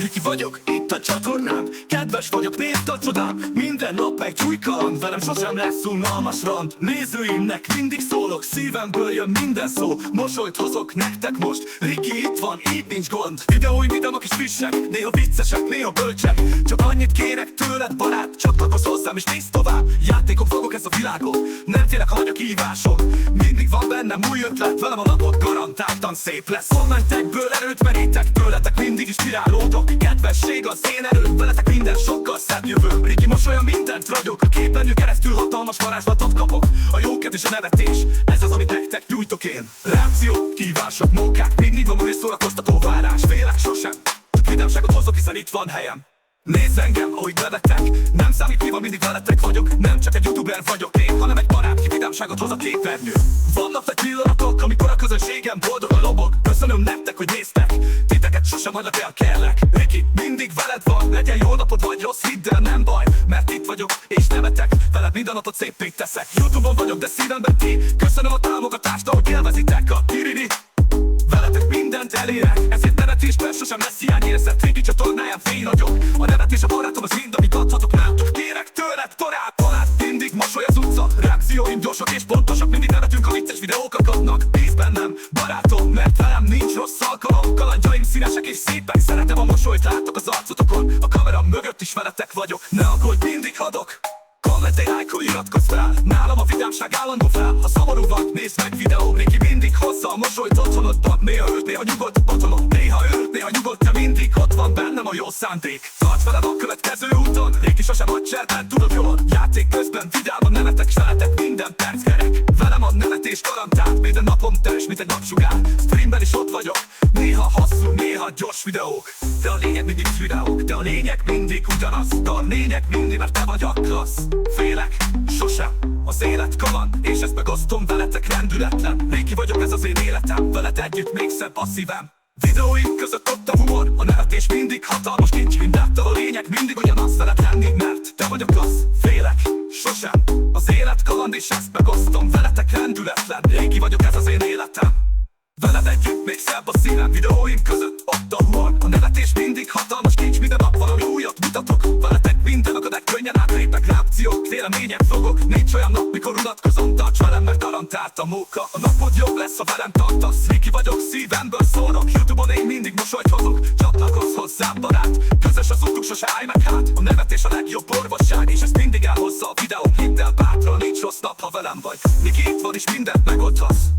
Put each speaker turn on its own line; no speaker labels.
Riki vagyok, itt a csatornám. Kedves vagyok, nézd a csodám. Minden nap egy új kaland, velem sosem lesz unalmas rand. Nézőimnek mindig szólok, szívemből jön minden szó. Mosolyt hozok nektek most, Riki itt van, így nincs gond. Videóim vidámak és frissek, néha viccesek, néha bölcsek. Csak annyit kérek tőled barát, csatlakozz hozzám és nézd tovább. Játékok fogok ez a világon, nem tényleg hagy a kihíváson. Mindig van bennem új ötlet, velem a napot garantáltan szép lesz. Kommentekből erőt merítek, tőletek mindig is virálódok. Kedvesség az én erőm, veletek minden sokkal szebb jövő. Riki mosolya mindent ragyog, a képernyő keresztül hatalmas varázslatot kapok. A jókedv és a nevetés, ez az, amit nektek nyújtok én. Reakciók, kívások, mókák, mindig van és szórakoztató várás. Félek sosem, csak vidámságot hozok, hiszen itt van helyem. Nézz engem, ahogy nevetek, nem számít mi van, mindig veletek vagyok. Nem csak egy youtuber vagyok én, hanem egy barát, ki vidámságot hoz a képernyő. Vannak egy pillanatok, amikor a közönségem boldogan lobog. Köszönöm nektek, hogy néztek, titeket sosem hagylak el, kellek. Riki, mindig veled van, legyen jó napod vagy rossz, hidd el, nem baj. Mert itt vagyok, és nevetek, veled minden napot szépé teszek. Youtube-on vagyok, de szívemben ti. Köszönöm a támogatást, ahogy élvezitek a tiriri. Veletek mindent elérek, ezért nevetésben sosem lesz hiányérzet. Riki csatornáján fényragyog, a nevetés a barátom, az mind, amit adhatok nálatok. Kérek tőled barát, mindig mosoly az utca. Reakcióim gyorsak és pontosak, mindig nevetünk, a vicces videókat kapnak. Bízz bennem, barátom, mert velem nincs rossz alkalom. Kalandjaim színesek és szépek, szeretem a mosolyt, látok az arcotokon. A kamera mögött is veletek vagyok, ne aggódj, mindig hadok. Kommentelj, lájkolj, iratkozz fel, nálam a vidámság állandó fel. Ha szomorú vagy, nézd meg videóm, Riki mindig hozza a mosolyt otthonodban. Néha őt, néha nyugodt otthonom, néha őt, néha nyugodt, de mindig ott van bennem a jó szándék. Tarts velem a következő úton, Riki sosem hagy cserben, tudod jól. Játék közben vidáman nevetek, s veletek minden perc kerek. Velem a nevetés garantált, minden napom teljes, mint egy napsugár. Streamben is ott vagyok, néha hosszú, néha gyors videók. De a lényeg mindig videók, de a lényeg mindig ugyanaz. De a lényeg mindig, mert te vagy a klassz. Félek, sosem, az élet kaland, és ezt megosztom veletek rendületlen. Riki vagyok, ez az én életem, veled együtt még szebb a szívem. Videóim között ott a humor, a nevetés mindig hatalmas kincs. De a lényeg mindig ugyanaz, veled lenni, mert te vagy a klassz. Félek, sosem, az élet kaland, és ezt megosztom veletek rendületlen. Riki vagyok, ez az én életem, veled együtt még szebb a szívem. Videóim között ott a humor, a nevetés mindig hatalmas kincs. Minden nap valami újat mutatok, veletek minden akadák, könnyen átlépek. Reakciók, vélemények fogok, nincs olyan nap, mikor unatkozom. Tarts velem, mert garantált a móka. A napod jobb lesz, ha velem tartasz. Riki vagyok, szívemből szólok. Youtube-on én mindig mosolyt hozok, csatlakozz hozzám barát. Közös az útunk, sose állj meg hát. A nevetés a legjobb orvosság, és ezt mindig elhozza a videó. Hidd el bátran, nincs rossz nap, ha velem vagy. Riki itt van, és mindent megoldhatsz.